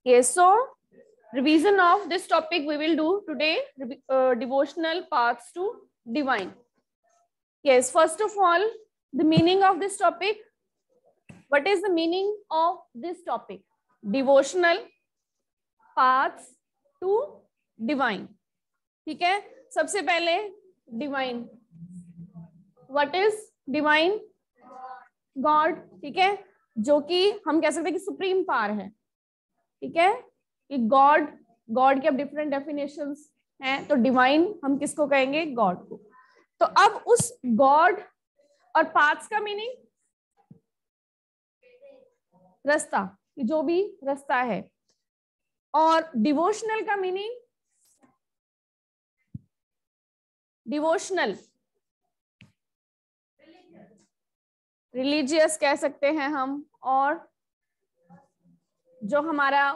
Yes, so revision of this topic we will do today, devotional paths to divine. Yes, first of all, the meaning of this topic. What is the meaning of this topic? Devotional paths to divine. ठीक है, सबसे पहले divine. What is divine? God. ठीक है, जो कि हम कह सकते हैं कि सुप्रीम पावर है. ठीक है, कि गॉड के अब डिफरेंट डेफिनेशंस हैं, तो डिवाइन हम किसको कहेंगे? गॉड को. तो अब उस गॉड और पाथ्स का मीनिंग रास्ता, जो भी रास्ता है, और डिवोशनल का मीनिंग डिवोशनल रिलीजियस कह सकते हैं हम, और जो हमारा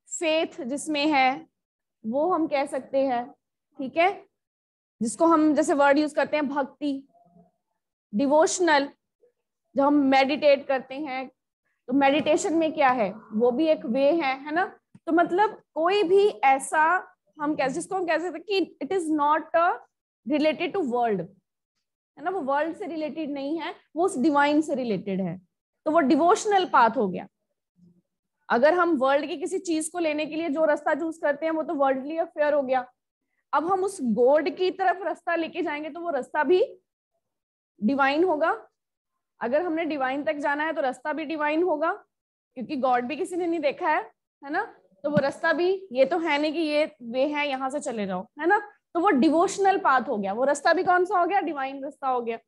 फेथ जिसमें है वो हम कह सकते हैं. ठीक है, जिसको हम जैसे वर्ड यूज करते हैं भक्ति. डिवोशनल जब हम मेडिटेट करते हैं, तो मेडिटेशन में क्या है? वो भी एक वे है ना. तो मतलब कोई भी ऐसा हम जिसको हम कह सकते हैं कि it is not related to world, है ना, वो वर्ल्ड से रिलेटेड नहीं है, वो उस डिवाइन से रिलेटेड है, तो वो डिवोशनल पाथ हो गया. अगर हम वर्ल्ड की किसी चीज को लेने के लिए जो रास्ता चूज करते हैं वो तो वर्ल्डली अफेयर हो गया. अब हम उस गॉड की तरफ रास्ता लेके जाएंगे तो वो रास्ता भी डिवाइन होगा. अगर हमने डिवाइन तक जाना है तो रास्ता भी डिवाइन होगा, क्योंकि गॉड भी किसी ने नहीं देखा है ना. तो वो रास्ता भी, ये तो है नहीं कि ये वे है यहाँ से चले जाओ, है ना. तो वो डिवोशनल पाथ हो गया. वो रास्ता भी कौन सा हो गया? डिवाइन रास्ता हो गया.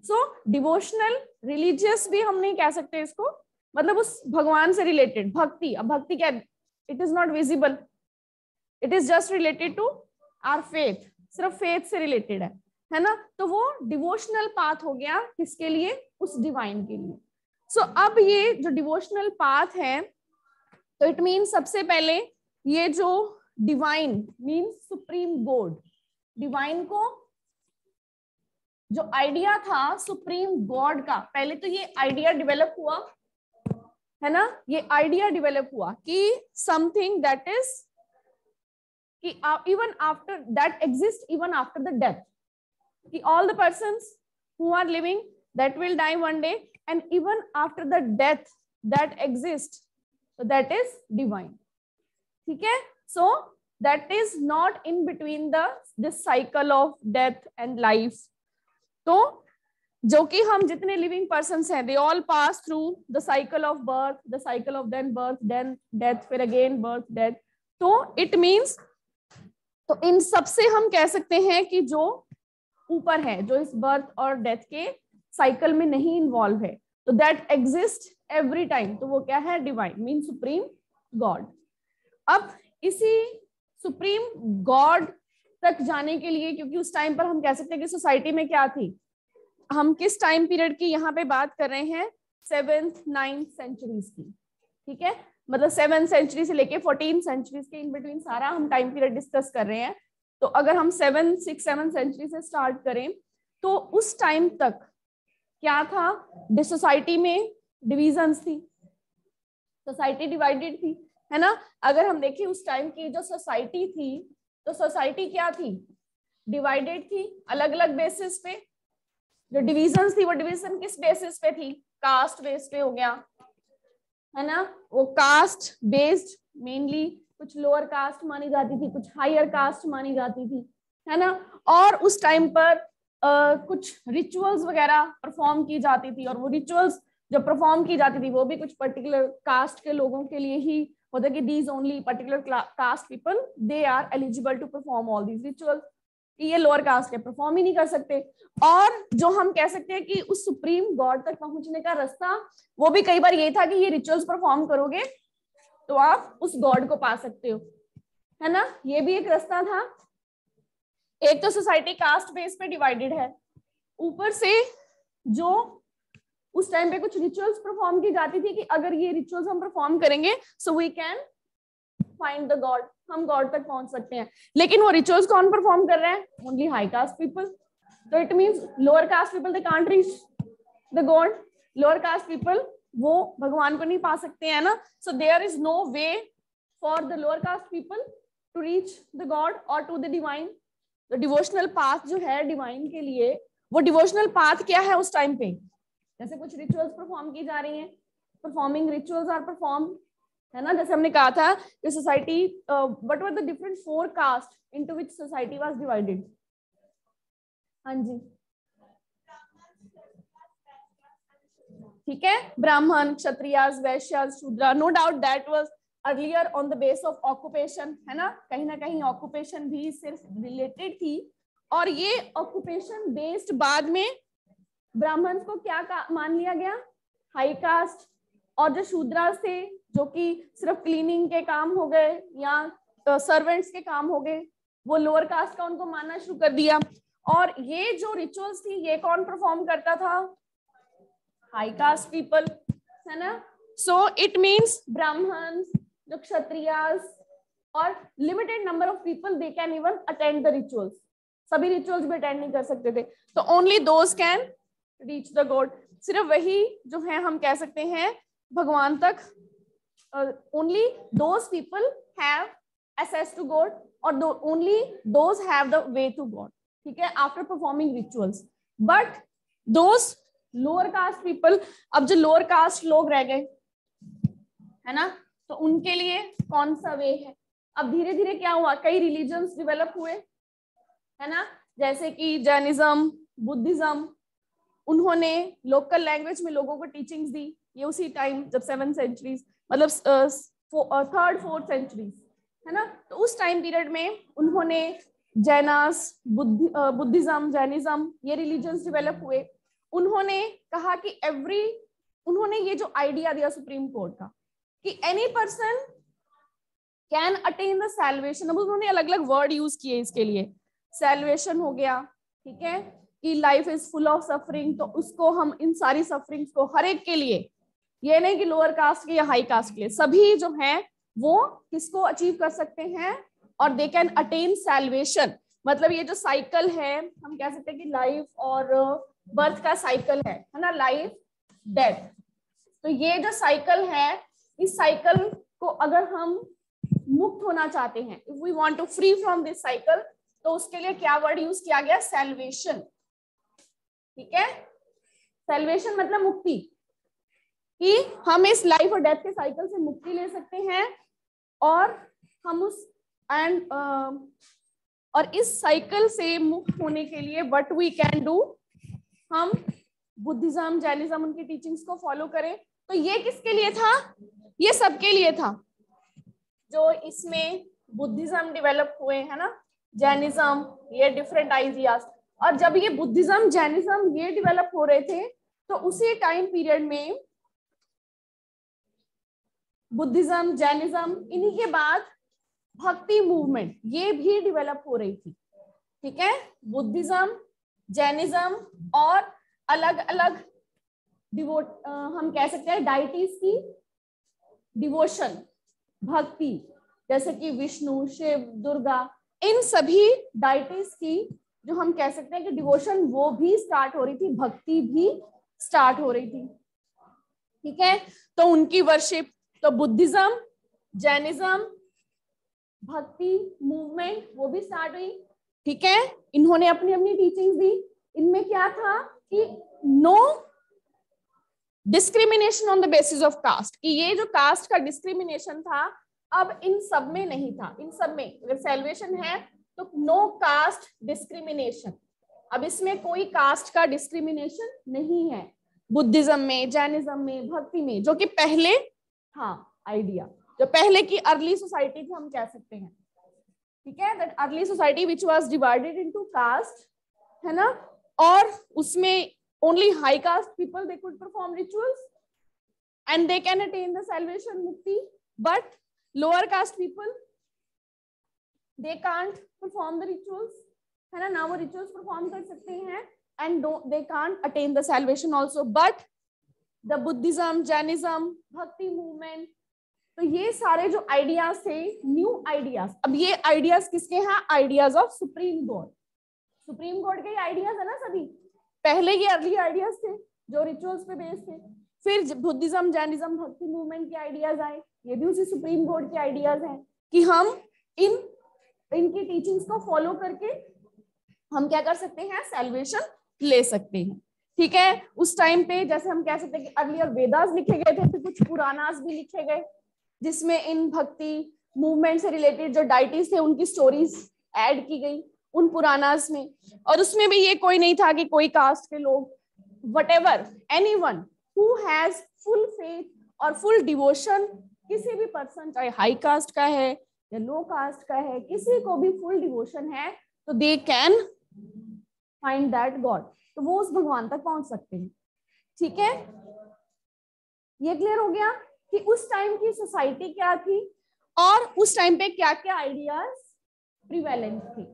सो डिवोशनल, रिलीजियस भी हम नहीं कह सकते इसको, मतलब उस भगवान से रिलेटेड भक्ति. अब भक्ति क्या? It is not visible, it is just related to our faith, सिर्फ फेथ से रिलेटेड है ना. तो वो डिवोशनल पाथ हो गया किसके लिए? उस डिवाइन के लिए. सो अब ये जो डिवोशनल पाथ है, तो इट मीन सबसे पहले ये जो divine means supreme God. Divine को जो आइडिया था सुप्रीम गॉड का, पहले तो ये आइडिया डेवलप हुआ, है ना. ये आइडिया डेवलप हुआ कि समथिंग दैट इज कि even after that exist, even after the death, कि all the persons who are living that will die one day, and even after the death that exist, that is divine. ठीक है, so that is not in between this cycle of death and life. तो जो कि हम जितने living persons हैं, they all pass through the cycle of birth, the cycle of then birth, then death, फिर again birth, death. तो it means, तो इन सबसे हम कह सकते हैं कि जो ऊपर है, जो इस बर्थ और डेथ के साइकिल में नहीं इन्वॉल्व है, तो दैट एग्जिस्ट एवरी टाइम, तो वो क्या है? Divine, mean supreme God. अब इसी सुप्रीम गॉड तक जाने के लिए, क्योंकि उस टाइम पर हम कह सकते हैं कि सोसाइटी में क्या थी, हम किस टाइम पीरियड की यहाँ पे बात कर रहे हैं? 7th 9th सेंचुरीज की. ठीक है, मतलब 7th सेंचुरी से लेके 14th सेंचुरीज के इन बिटवीन सारा हम टाइम पीरियड डिस्कस कर रहे हैं. तो अगर हम 7th 6th 7th सेंचुरी से स्टार्ट करें, तो उस टाइम तक क्या था? सोसाइटी में डिविजन्स थी, सोसाइटी डिवाइडेड थी, है ना. अगर हम देखें उस टाइम की जो सोसाइटी थी, तो सोसाइटी क्या थी? डिवाइडेड थी, अलग अलग बेसिस पे. जो डिविजन्स थी वो डिवीजन किस बेसिस पे थी? कास्ट बेस पे हो गया, है ना. वो कास्ट बेस्ड मेनली, कुछ लोअर कास्ट मानी जाती थी, कुछ हायर कास्ट मानी जाती थी, है ना. और उस टाइम पर कुछ रिचुअल्स वगैरह परफॉर्म की जाती थी, और वो रिचुअल्स जो परफॉर्म की जाती थी वो भी कुछ पर्टिकुलर कास्ट के लोगों के लिए ही होता, कि these only particular caste people they are eligible to perform all these rituals. ये लोअर कास्ट के परफॉर्म ही नहीं कर सकते. और जो हम कह सकते हैं कि उस सुप्रीम गॉड तक पहुंचने का रास्ता, वो भी कई बार ये था कि ये रिचुअल्स परफॉर्म करोगे तो आप उस गॉड को पा सकते हो, है ना. ये भी एक रास्ता था. एक तो सोसाइटी कास्ट बेस पे डिवाइडेड है, ऊपर से जो उस टाइम पे कुछ रिचुअल्स परफॉर्म की जाती थी कि अगर ये रिचुअल्स हम परफॉर्म करेंगे so we can find the god, हम गॉड तक पहुंच सकते हैं. लेकिन वो रिचुअल्स कौन परफॉर्म कर रहे हैं? Only high caste people. तो it means lower caste people they can't reach the god. Lower caste people वो भगवान को नहीं पा सकते हैं ना. So there is no way for the lower caste people to reach the God or to the divine? The devotional path जो है divine के लिए, वो devotional path क्या है उस टाइम पे? जैसे कुछ rituals perform की जा रही हैं, performing rituals are performed, है ना? जैसे हमने कहा था कि society, what were the different 4 castes into which society was divided? हाँ जी, ठीक है, Brahmin, Kshatriyas, Vaishyas, Shudra. No doubt that was earlier on the base of occupation, है ना? कहीं ना कहीं ऑक्यूपेशन भी सिर्फ रिलेटेड थी, और ये ऑक्यूपेशन बेस्ड बाद में ब्राह्मण को क्या मान लिया गया? High cast. और जो शूद्रास थे, जो कि सिर्फ क्लीनिंग के काम हो गए या सर्वेंट्स के काम हो गए, वो लोअर कास्ट का उनको मानना शुरू कर दिया. और ये जो रिचुअल्स थी, ये कौन परफॉर्म करता था? हाई कास्ट पीपल, है ना? सो इट मीन्स ब्राह्मण, जो क्षत्रियास और limited number of people, they can even attend the rituals. सभी रिचुअल्स भी अटेंड नहीं कर सकते थे. तो only those can reach the God. सिर्फ वही जो है हम कह सकते हैं भगवान तक. Only those people have access to god, और only those have the way to god. ठीक है, after performing rituals. But those lower caste people, अब जो लोअर कास्ट लोग रह गए, है ना, तो उनके लिए कौन सा वे है? अब धीरे धीरे क्या हुआ, कई रिलीजन्स डेवलप हुए, है ना, जैसे कि जैनिज्म, बुद्धिज्म. उन्होंने लोकल लैंग्वेज में लोगों को टीचिंग्स दी. ये उसी टाइम जब 7th सेंचुरीज, मतलब 3rd 4th सेंचुरीज, है ना, तो उस टाइम पीरियड में उन्होंने जैनास, बुद्धिज्म, जैनिज्म, ये रिलीजन्स डेवलप हुए. उन्होंने कहा कि उन्होंने ये जो आइडिया दिया सुप्रीम कोर्ट का कि any person can attain the salvation. अब उन्होंने अलग अलग वर्ड यूज किए इसके लिए. सैल्वेशन हो गया, ठीक है, कि life is full of suffering, तो उसको हम इन सारी सफरिंग्स को हर एक के लिए, ये नहीं कि लोअर कास्ट के या हाई कास्ट के लिए, सभी जो हैं वो किसको अचीव कर सकते हैं, और दे कैन अटेन सैल्वेशन. मतलब ये जो साइकिल है, हम कह सकते हैं कि लाइफ और बर्थ का साइकिल है ना, लाइफ डेथ. तो ये जो साइकिल है, इस साइकिल को अगर हम मुक्त होना चाहते हैं, if we want to free from this cycle, तो उसके लिए क्या वर्ड यूज किया गया? सैल्वेशन. ठीक है, सैल्वेशन मतलब मुक्ति, कि हम इस लाइफ और डेथ के साइकिल से मुक्ति ले सकते हैं, और हम उस और इस साइकिल से मुक्त होने के लिए व्हाट वी कैन डू, हम बुद्धिज्म, जैनिज्म, उनकी टीचिंग्स को फॉलो करें. तो ये किसके लिए था? ये सबके लिए था. जो इसमें बुद्धिज्म डेवलप हुए, है ना, जैनिज्म, ये डिफरेंट आइडियाज. और जब ये बुद्धिज्म, जैनिज्म ये डेवलप हो रहे थे, तो उसी टाइम पीरियड में बुद्धिज्म, जैनिज्म, इन्हीं के बाद भक्ति मूवमेंट ये भी डेवलप हो रही थी. ठीक है, बुद्धिज्म, जैनिज्म और अलग अलग हम कह सकते हैं डाइटीज की डिवोशन, भक्ति, जैसे कि विष्णु, शिव, दुर्गा, इन सभी डाइटीज की जो हम कह सकते हैं कि डिवोशन, वो भी स्टार्ट हो रही थी, भक्ति भी स्टार्ट हो रही थी. ठीक है, तो उनकी वर्शिप, तो बुद्धिज्म, जैनिज्म, भक्ति मूवमेंट वो भी स्टार्ट हुई. ठीक है, इन्होंने अपनी अपनी टीचिंग्स दी. इनमें क्या था कि no discrimination on the basis of caste, कि ये जो कास्ट का डिस्क्रिमिनेशन था, अब इन सब में नहीं था. इन सब में अगर सैल्वेशन है तो नो कास्ट डिस्क्रिमिनेशन. अब इसमें कोई कास्ट का डिस्क्रिमिनेशन नहीं है, बुद्धिज्म में, जैनिज्म में, भक्ति में, जो कि पहले था आइडिया, जो पहले की अर्ली सोसाइटी थी, हम कह सकते हैं. ठीक है, that early society which was divided into caste, है ना, और उसमें only high caste people they could perform rituals and they can attain the salvation, mukti, but lower caste people they can't perform the rituals, है ना, ना वो rituals perform कर सकते हैं, and they can't attain the salvation also. But the Buddhism, Jainism, Bhakti movement, तो ये सारे जो आइडियाज थे, न्यू आइडियाज. अब ये आइडियाज किसके हैं? Ideas of supreme God. Supreme God के आइडियाज है ना सभी. पहले ये अर्ली आइडियाज थे जो रिचुअल्स पे बेस्ड थे. फिर बुद्धिज्म, जैनिज्म, भक्ति मूवमेंट के आइडियाज आए, ये भी उसी सुप्रीम कोर्ट के आइडियाज हैं कि हम इनकी टीचिंग्स को फॉलो करके हम क्या कर सकते हैं, सैल्वेशन ले सकते हैं। ठीक है, उस टाइम पे जैसे हम कह सकते हैं कि अर्लियर वेदास लिखे गए थे, फिर कुछ पुराणास भी लिखे गए जिसमें इन भक्ति मूवमेंट से रिलेटेड जो डाइटीज थे उनकी स्टोरीज ऐड की गई उन पुराणास में। और उसमें भी ये कोई नहीं था कि कोई कास्ट के लोग, whatever, anyone who has full faith और फुल डिवोशन, किसी भी पर्सन चाहे हाई कास्ट का है या लो कास्ट का है, किसी को भी फुल डिवोशन है तो they can find that God, तो वो उस भगवान तक पहुंच सकते हैं। ठीक है, ये क्लियर हो गया कि उस टाइम की सोसाइटी क्या थी और उस टाइम पे क्या क्या आइडियाज प्रिवेलेंट थी।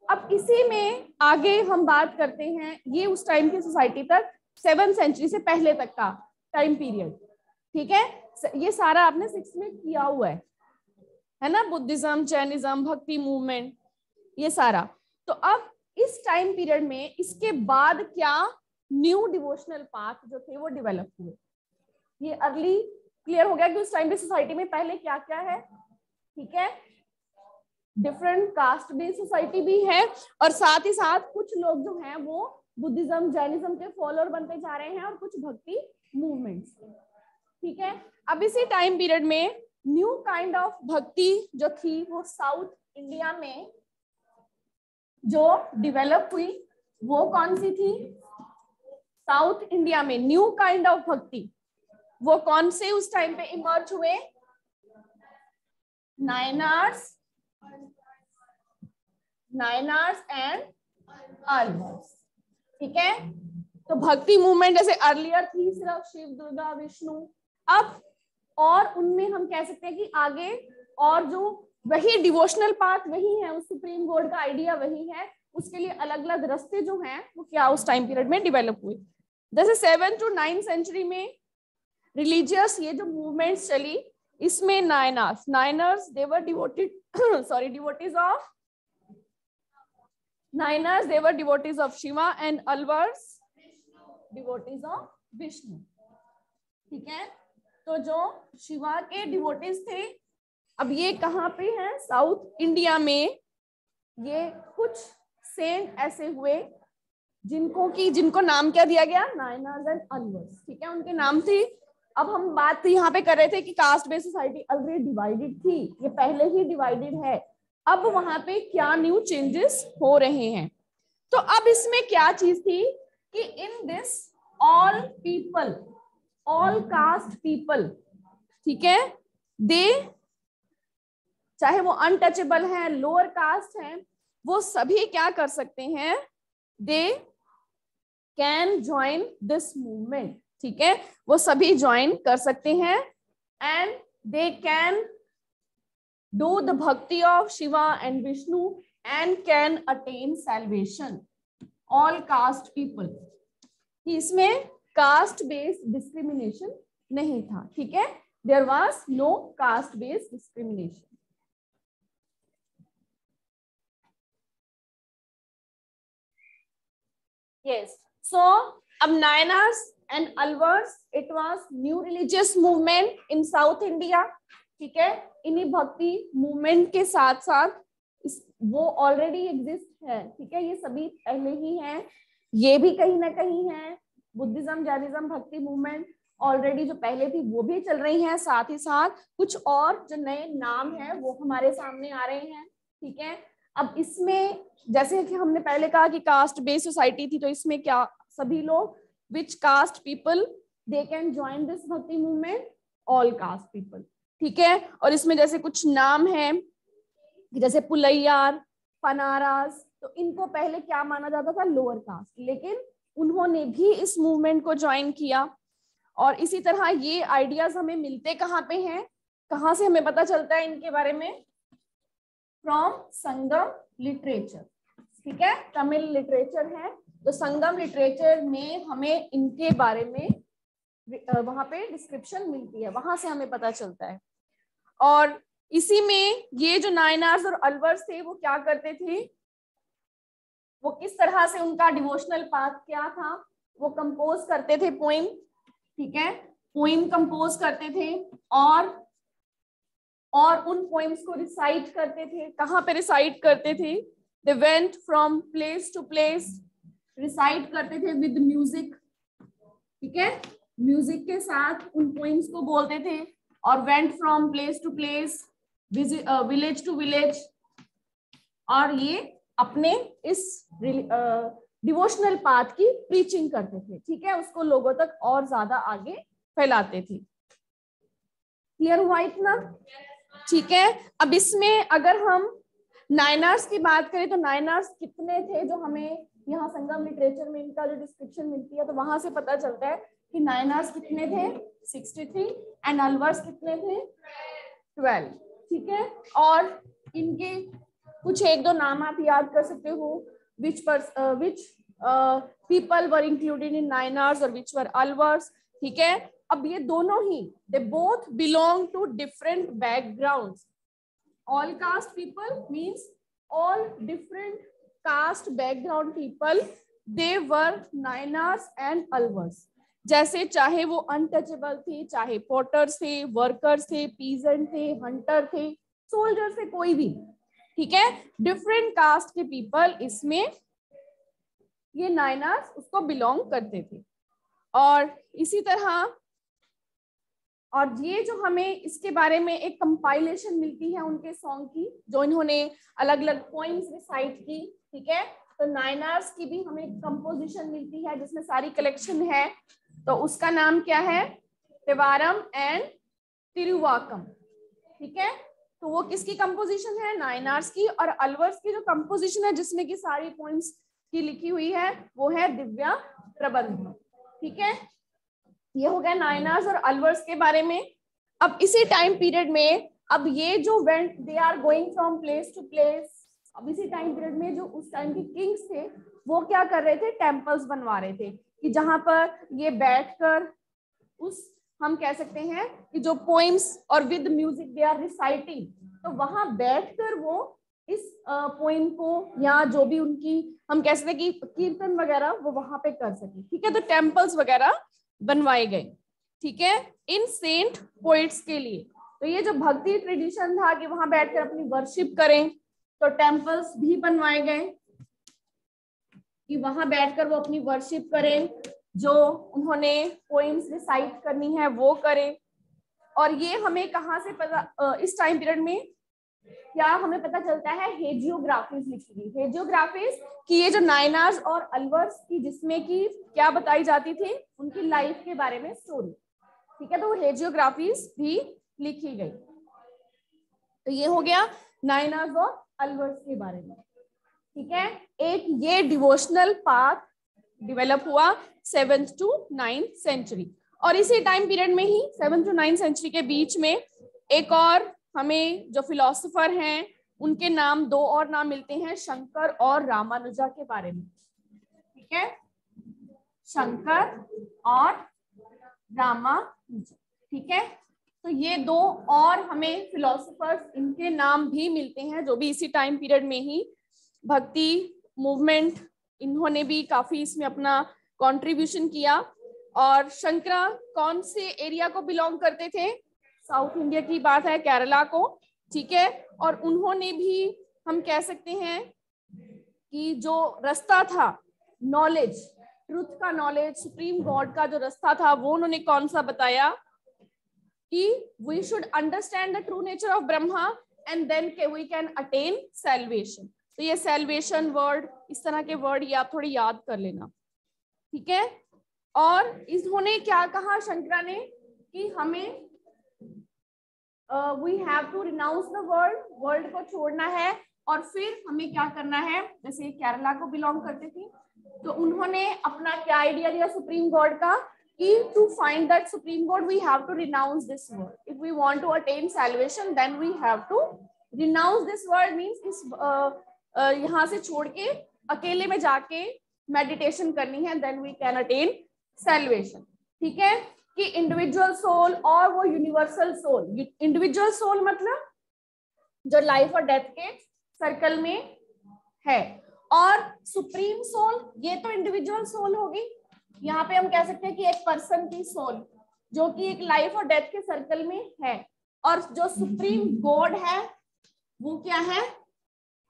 अब इसी में आगे हम बात करते हैं, ये उस टाइम की सोसाइटी तक 7th सेंचुरी से पहले तक का टाइम पीरियड। ठीक है, ये सारा आपने 6 में किया हुआ है ना, बुद्धिज्म, जैनिज्म, भक्ति मूवमेंट, ये सारा। तो अब इस टाइम पीरियड में इसके बाद क्या न्यू डिवोशनल पाथ जो थे वो डेवलप हुए। ये अर्ली क्लियर हो गया कि उस टाइम पे सोसाइटी में पहले क्या क्या है। ठीक है, डिफरेंट कास्ट बेस्ड सोसाइटी भी है और साथ ही साथ कुछ लोग जो हैं वो बुद्धिज्म, जैनिज्म के फॉलोअर बनते जा रहे हैं और कुछ भक्ति मूवमेंट्स। ठीक है, अब इसी टाइम पीरियड में न्यू काइंड ऑफ भक्ति जो थी वो साउथ इंडिया में जो डेवलप हुई, वो कौन सी थी? साउथ इंडिया में न्यू काइंड ऑफ भक्ति वो कौन से उस टाइम पे इमर्ज हुए? नायनार्स एंड अल्वर्स। ठीक है, तो भक्ति मूवमेंट जैसे अर्लियर थी सिर्फ शिव, दुर्गा, विष्णु, अब और उनमें हम कह सकते हैं कि आगे और जो वही डिवोशनल पाथ वही है, उस सुप्रीम गॉड का आइडिया वही है, उसके लिए अलग अलग रास्ते जो हैं वो क्या उस टाइम पीरियड में डेवलप हुए। जैसे 7th to 9th सेंचुरी में रिलीजियस ये जो मूवमेंट्स चली, इसमें Nayanars they were devoted devotees of Nayanars they were devotees of Shiva and Alvars devotees of Vishnu. ठीक है, तो जो शिवा के डिवोटीज थे, अब ये कहाँ पे है? साउथ इंडिया में। ये कुछ सेंट ऐसे हुए जिनको नाम क्या दिया गया? Niners and Alvars. ठीक है, उनके नाम थे। अब हम बात यहाँ पे कर रहे थे कि caste based society already divided थी, ये पहले ही डिवाइडेड है, अब वहां पे क्या न्यू चेंजेस हो रहे हैं। तो अब इसमें क्या चीज थी कि in this all people, all caste people, ठीक है, दे चाहे वो अनटचेबल हैं, लोअर कास्ट हैं, वो सभी क्या कर सकते हैं? They can join this movement. ठीक है, वो सभी ज्वाइन कर सकते हैं and they can do the bhakti of Shiva and Vishnu and can attain salvation. All caste people, इसमें कास्ट बेस्ड डिस्क्रिमिनेशन नहीं था। ठीक है, there was no caste based discrimination. Yes. So, अब Nayanars and Alvars, it was new religious movement in South India. ठीक है, इन्हीं भक्ति मूवमेंट के साथ साथ वो ऑलरेडी एग्जिस्ट है। ठीक है, ये सभी पहले ही हैं, ये भी कहीं ना कहीं है। बुद्धिज्म, जैनिज्म, भक्ति मूवमेंट ऑलरेडी जो पहले थी वो भी चल रही है, साथ ही साथ कुछ और जो नए नाम है वो हमारे सामने आ रहे हैं। ठीक है, अब इसमें जैसे कि हमने पहले कहा कि कास्ट बेस्ड सोसाइटी थी, तो इसमें क्या सभी लोग, which caste people they can join this bhakti movement? All caste people. ठीक है, और इसमें जैसे कुछ नाम है जैसे पुलैयार, पनारास, तो इनको पहले क्या माना जाता था? लोअर कास्ट, लेकिन उन्होंने भी इस मूवमेंट को ज्वाइन किया। और इसी तरह ये आइडियाज हमें मिलते कहाँ पे हैं, कहाँ से हमें पता चलता है इनके बारे में? From Sangam literature. ठीक है, तमिल लिटरेचर है, तो संगम लिटरेचर में हमें इनके बारे में वहां पे डिस्क्रिप्शन मिलती है, वहां से हमें पता चलता है। और इसी में ये जो नायनार्स और अलवर्स थे वो क्या करते थे, वो किस तरह से उनका डिवोशनल पाथ क्या था, वो कंपोज करते थे पोइम। ठीक है, पोइम कंपोज करते थे और उन पोइम्स को रिसाइट करते थे। कहाँ पे रिसाइट करते थे? They went from place to place, recite करते थे विद म्यूजिक, ठीक है, म्यूजिक के साथ उन पोइम्स को बोलते थे, और went from place to place, village to village, और ये अपने इस डिवोशनल पाथ की प्रीचिंग करते थे, ठीक है, उसको लोगों तक और ज्यादा आगे फैलाते थे। क्लियर हुआ इतना? ठीक है। अब इसमें अगर हम नायनार्स की बात करें तो नायनार्स कितने थे, जो हमें यहाँ संगम लिटरेचर में इनका जो डिस्क्रिप्शन मिलती है तो वहां से पता चलता है कि नायनार्स कितने थे 63 एंड अलवर्स कितने थे 12, ठीक है। और इनके कुछ एक दो नाम आप याद कर सकते हो, which people were included in नायनार्स और which were अलवर्स, ठीक है। अब ये दोनों ही they both belong to different backgrounds. All caste people means all different caste background people, they were Nayanars and Alvars. जैसे चाहे वो अनटचेबल थे, चाहे पोटर्स थे, वर्कर्स थे, पीजेंट थे, हंटर थे, सोल्जर थे, कोई भी, ठीक है, डिफरेंट कास्ट के पीपल इसमें ये नायनार्स उसको बिलोंग करते थे। और इसी तरह और ये जो हमें इसके बारे में एक कंपाइलेशन मिलती है उनके सॉन्ग की, जो इन्होंने अलग अलग पोइम्स रिसाइट की, ठीक है, तो नायनार्स की भी हमें कंपोजिशन मिलती है जिसमें सारी कलेक्शन है, तो उसका नाम क्या है? तेवारम एंड तिरुवाकम, ठीक है। तो वो किसकी कंपोजिशन है? नायनार्स की। और अलवर्स की जो कंपोजिशन है जिसमें की सारी पोइम्स की लिखी हुई है वो है दिव्या प्रबंध, ठीक है। ये हो गया नायनार्स और अलवर्स के बारे में। अब इसी टाइम पीरियड में अब ये जो went they are going from place to place, अब इसी टाइम पीरियड में जो उस टाइम के किंग्स थे वो क्या कर रहे थे? टेम्पल्स बनवा रहे थे कि जहां पर ये बैठकर उस हम कह सकते हैं कि जो पोइम्स और with music they are reciting, तो वहां बैठकर वो इस पोइम को या जो भी उनकी हम कह सकते हैं कि कीर्तन वगैरह वो वहां पे कर सके, ठीक है। तो टेम्पल्स वगैरह बनवाए गए, ठीक है, इन सेंट पोइट्स के लिए। तो ये जो भक्ति ट्रेडिशन था कि वहां बैठकर अपनी वर्शिप करें, तो टेम्पल्स भी बनवाए गए कि वहां बैठकर वो अपनी वर्शिप करें, जो उन्होंने पोइम्स रिसाइट करनी है वो करें। और ये हमें कहाँ से पता, इस टाइम पीरियड में क्या हमें पता चलता है? हेजियोग्राफीज लिखी गई, हेजियोग्राफीज कि ये जो नायनार्स और अलवर्स की जिसमें की क्या बताई जाती थी? उनकी लाइफ के बारे में स्टोरी, ठीक है, तो वो हेजियोग्राफीज भी लिखी गई। तो ये हो गया नायनार्स और अलवर्स के बारे में, ठीक है। एक ये डिवोशनल पाथ डेवलप हुआ 7th to 9th सेंचुरी, और इसी टाइम पीरियड में ही 7th to 9th सेंचुरी के बीच में एक और हमें जो फिलोसोफर हैं उनके नाम, दो और नाम मिलते हैं, शंकर और रामानुजा के बारे में, ठीक है, शंकर और रामानुजा, ठीक है। तो ये दो और हमें फिलोसोफर्स इनके नाम भी मिलते हैं जो भी इसी टाइम पीरियड में ही भक्ति मूवमेंट, इन्होंने भी काफी इसमें अपना कंट्रीब्यूशन किया। और शंकरा कौन से एरिया को बिलोंग करते थे? साउथ इंडिया की बात है, केरला को, ठीक है। और उन्होंने भी हम कह सकते हैं कि जो रास्ता था नॉलेज, ट्रुथ का नॉलेज, सुप्रीम गॉड का जो रास्ता था वो उन्होंने कौन सा बताया कि we should understand the true nature of Brahma and then we can attain salvation. तो ये सैल्वेशन वर्ड, इस तरह के वर्ड ये आप थोड़ी याद कर लेना, ठीक है। और इन्होंने क्या कहा शंकरा ने कि हमें we have to renounce the world, world को छोड़ना है, और फिर हमें क्या करना है? जैसे केरला को बिलोंग करते थे तो उन्होंने अपना क्या आइडिया दिया सुप्रीम गॉड का कि to find that supreme god we have to renounce this world, if we want to attain salvation then we have to renounce this world, means इस यहाँ से छोड़ के अकेले में जाके मेडिटेशन करनी है, then we can attain salvation, ठीक है। कि इंडिविजुअल सोल और वो यूनिवर्सल सोल, इंडिविजुअल सोल मतलब जो लाइफ और डेथ के सर्कल में है, और सुप्रीम सोल ये तो इंडिविजुअल सोल होगी, यहाँ पे हम कह सकते हैं कि एक पर्सन की सोल, जो कि एक लाइफ और डेथ के सर्कल में है, और जो सुप्रीम गॉड है वो क्या है,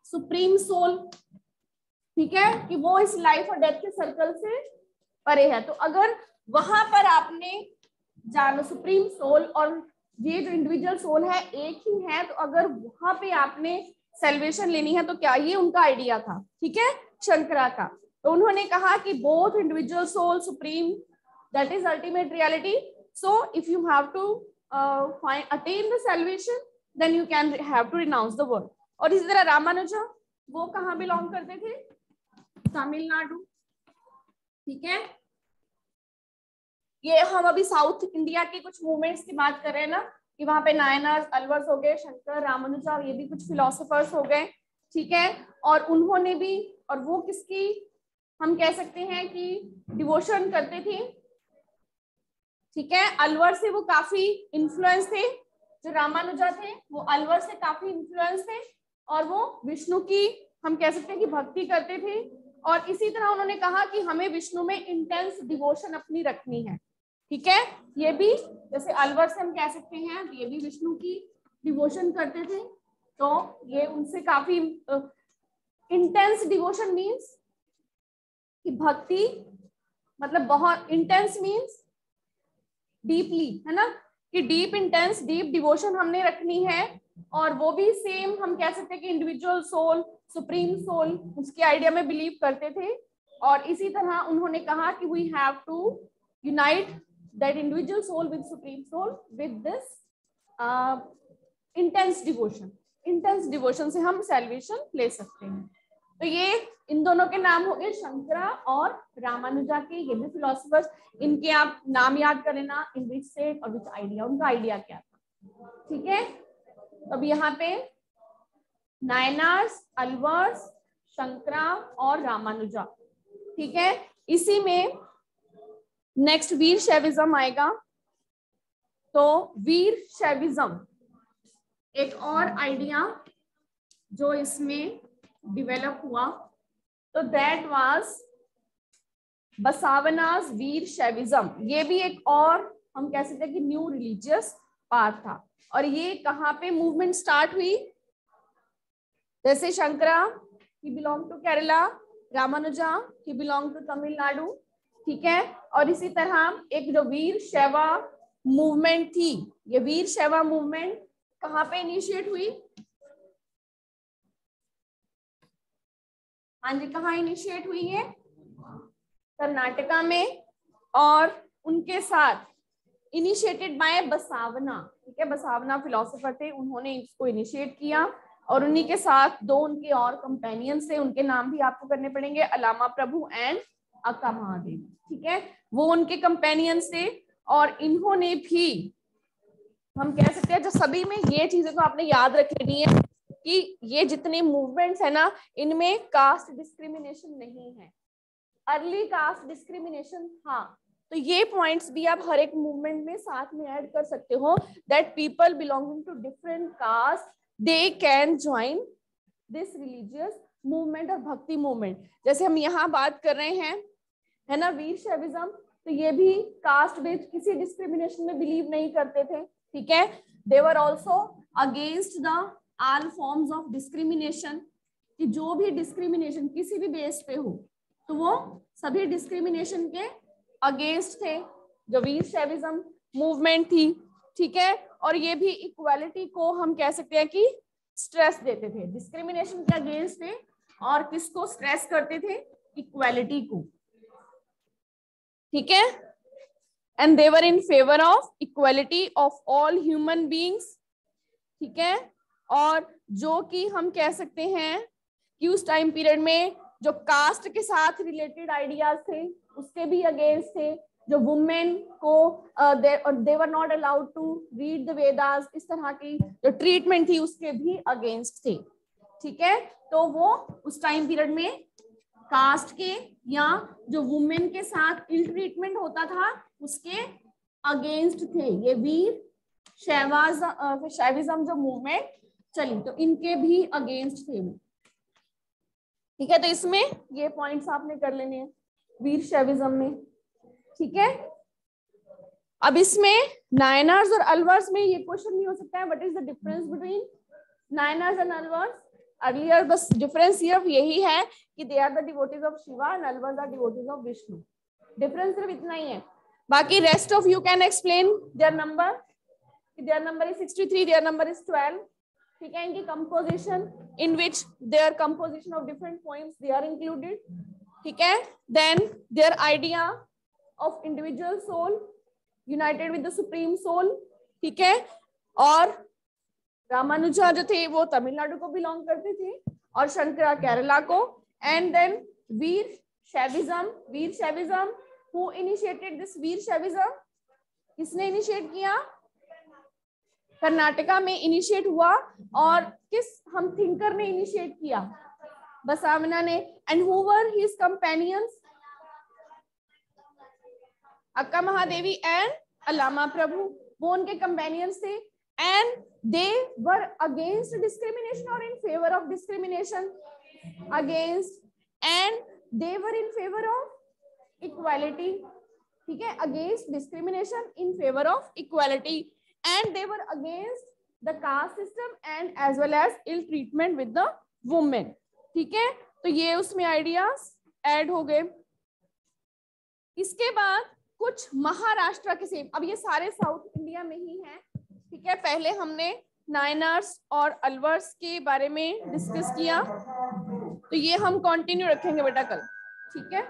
सुप्रीम सोल, ठीक है, कि वो इस लाइफ और डेथ के सर्कल से परे है। तो अगर वहां पर आपने जानो सुप्रीम सोल और ये जो इंडिविजुअल सोल है एक ही है, तो अगर वहां पे आपने सेल्वेशन लेनी है तो क्या, ये उनका आइडिया था, ठीक है, शंकरा का। तो उन्होंने कहा कि both individual soul supreme that is ultimate reality, so if you have to find attain the salvation then you can have to renounce the world. और इसी तरह रामानुजा, वो कहाँ बिलोंग करते थे, तमिलनाडु, ठीक है। ये हम अभी साउथ इंडिया के कुछ मूवमेंट्स की बात कर रहे हैं ना, कि वहां पे नायनार्स, अलवर्स हो गए, शंकर, रामानुजा, ये भी कुछ फिलोसोफर्स हो गए, ठीक है। और उन्होंने भी, और वो किसकी हम कह सकते हैं कि डिवोशन करते थे, ठीक है। अलवर से वो काफी इन्फ्लुएंस थे, जो रामानुजा थे वो अलवर से काफी इन्फ्लुएंस थे, और वो विष्णु की हम कह सकते हैं कि भक्ति करते थे। और इसी तरह उन्होंने कहा कि हमें विष्णु में इंटेंस डिवोशन अपनी रखनी है, ठीक है। ये भी जैसे अलवर से हम कह सकते हैं, ये भी विष्णु की डिवोशन करते थे, तो ये उनसे काफी इंटेंस डिवोशन मीन्स कि भक्ति, मतलब बहुत इंटेंस मीन्स डीपली, है ना, कि डीप इंटेंस डीप डिवोशन हमने रखनी है। और वो भी सेम हम कह सकते हैं कि इंडिविजुअल सोल सुप्रीम सोल उसके आइडिया में बिलीव करते थे। और इसी तरह उन्होंने कहा कि we have to unite that individual soul with supreme soul with this intense devotion. Intense devotion से हम सैल्वेशन ले सकते हैं। तो ये इन दोनों के नाम हो गए, शंकरा और रामानुजा के, ये भी फिलोसफर्स। इनके आप नाम याद कर लेना, इन विच से और विच आइडिया, उनका आइडिया क्या था, ठीक है। अब यहाँ पे नायनार्स, अलवर्स, शंकरा और रामानुजा, ठीक है। इसी में नेक्स्ट वीर शैविज्म आएगा। तो वीर शैविज्म एक और आइडिया जो इसमें डिवेलप हुआ, तो दैट वाज बसावनास वीर शैविज्म। ये भी एक और हम कह सकते हैं कि न्यू रिलीजियस पाथ था। और ये कहाँ पे मूवमेंट स्टार्ट हुई, जैसे Shankara he belong to Kerala, Ramanuja he belong to Tamil Nadu, ठीक है। और इसी तरह एक जो वीर शैवा मूवमेंट थी, ये वीर शैवा मूवमेंट कहाँ पे इनिशिएट हुई, हाँ जी, कहाँ इनिशिएट हुई है, कर्नाटका में। और उनके साथ इनिशिएटेड बाय बसावना, ठीक है, बसावना फिलोसोफर थे, उन्होंने इसको इनिशिएट किया। और उन्हीं के साथ दो उनके और कंपेनियंस थे, उनके नाम भी आपको करने पड़ेंगे, अलामा प्रभु एंड अक्का महादेव, ठीक है, वो उनके कंपेनियंस थे। और इन्होंने भी हम कह सकते हैं, जो सभी में ये चीजें तो आपने याद रख लेनी है कि ये जितने मूवमेंट्स है ना, इनमें कास्ट डिस्क्रिमिनेशन नहीं है। अर्ली कास्ट डिस्क्रिमिनेशन था, तो ये पॉइंट्स भी आप हर एक मूवमेंट में साथ में ऐड कर सकते हो, that people belonging to different caste they can join this religious movement और भक्ति मूवमेंट। जैसे हम यहाँ बात कर रहे हैं, है ना, वीर शैविज्म, तो ये भी कास्ट बेस्ड किसी डिस्क्रिमिनेशन में बिलीव नहीं करते थे, ठीक है। They were also against the all forms of discrimination, कि जो भी डिस्क्रिमिनेशन किसी भी बेस पे हो, तो वो सभी डिस्क्रिमिनेशन के अगेंस्ट थे, जो वीर शैविज्म मूवमेंट थी, ठीक है। और ये भी इक्वालिटी को हम कह सकते हैं कि स्ट्रेस देते थे, डिस्क्रिमिनेशन के अगेंस्ट थे, और किसको स्ट्रेस करते थे, इक्वालिटी को, ठीक है। And they were in favour of equality of all human beings, ठीक है। और जो कि हम कह सकते हैं कि उस टाइम पीरियड में जो कास्ट के साथ रिलेटेड आइडियाज थे उसके भी अगेंस्ट थे, जो वुमेन को they were not allowed to read the Vedas, इस तरह की जो ट्रीटमेंट थी उसके भी अगेंस्ट थे, ठीक है। तो वो उस टाइम पीरियड में कास्ट के या जो वुमेन के साथ इल ट्रीटमेंट होता था उसके अगेंस्ट थे। ये वीर शैविज्म जो मूवमेंट चली, तो इनके भी अगेंस्ट थे वो, ठीक है। तो इसमें ये पॉइंट्स आपने कर लेने हैं वीर शैविज्म में, ठीक है। अब इसमें नायनार्स और अलवर्स में ये क्वेश्चन नहीं हो सकता है, what is the difference between Nayanars and Alvars? Earlier बस डिफरेंस सिर्फ यही है कि they are the devotees of Shiva and Alvars are devotees of Vishnu. Difference सिर्फ इतना ही है, बाकी rest of you can explain their number. Their number is 63, their number is 12। ठीक है, इनकी composition in which their composition of different points they are included. ठीक है, then their idea of individual soul united with the supreme soul. ठीक है, और रामानुजा जो थे वो तमिलनाडु को बिलोंग करते थे और शंकरा केरला को। And then Veer Shaivism, who initiated this Veer Shaivism? किसने इनिशिएट किया? कर्नाटका में इनिशिएट हुआ। और किस हम थिंकर ने इनिशिएट किया? बसावना ने। And who were his companions? Akka Mahadevi and Allama Prabhu, वो उनके कंपेनियंस थे। And they were against discrimination और in favour of discrimination? Against. And they were in favour of equality. ठीक है, against discrimination in favour of equality. And they were against the caste system and as well as ill treatment with the women. ठीक है, तो ये उसमें ideas add हो गए। इसके बाद कुछ महाराष्ट्र के सेम, अब ये सारे साउथ इंडिया में ही हैं। ठीक है, पहले हमने नायनार्स और अलवर्स के बारे में डिस्कस किया, तो ये हम कंटिन्यू रखेंगे बेटा कल। ठीक है।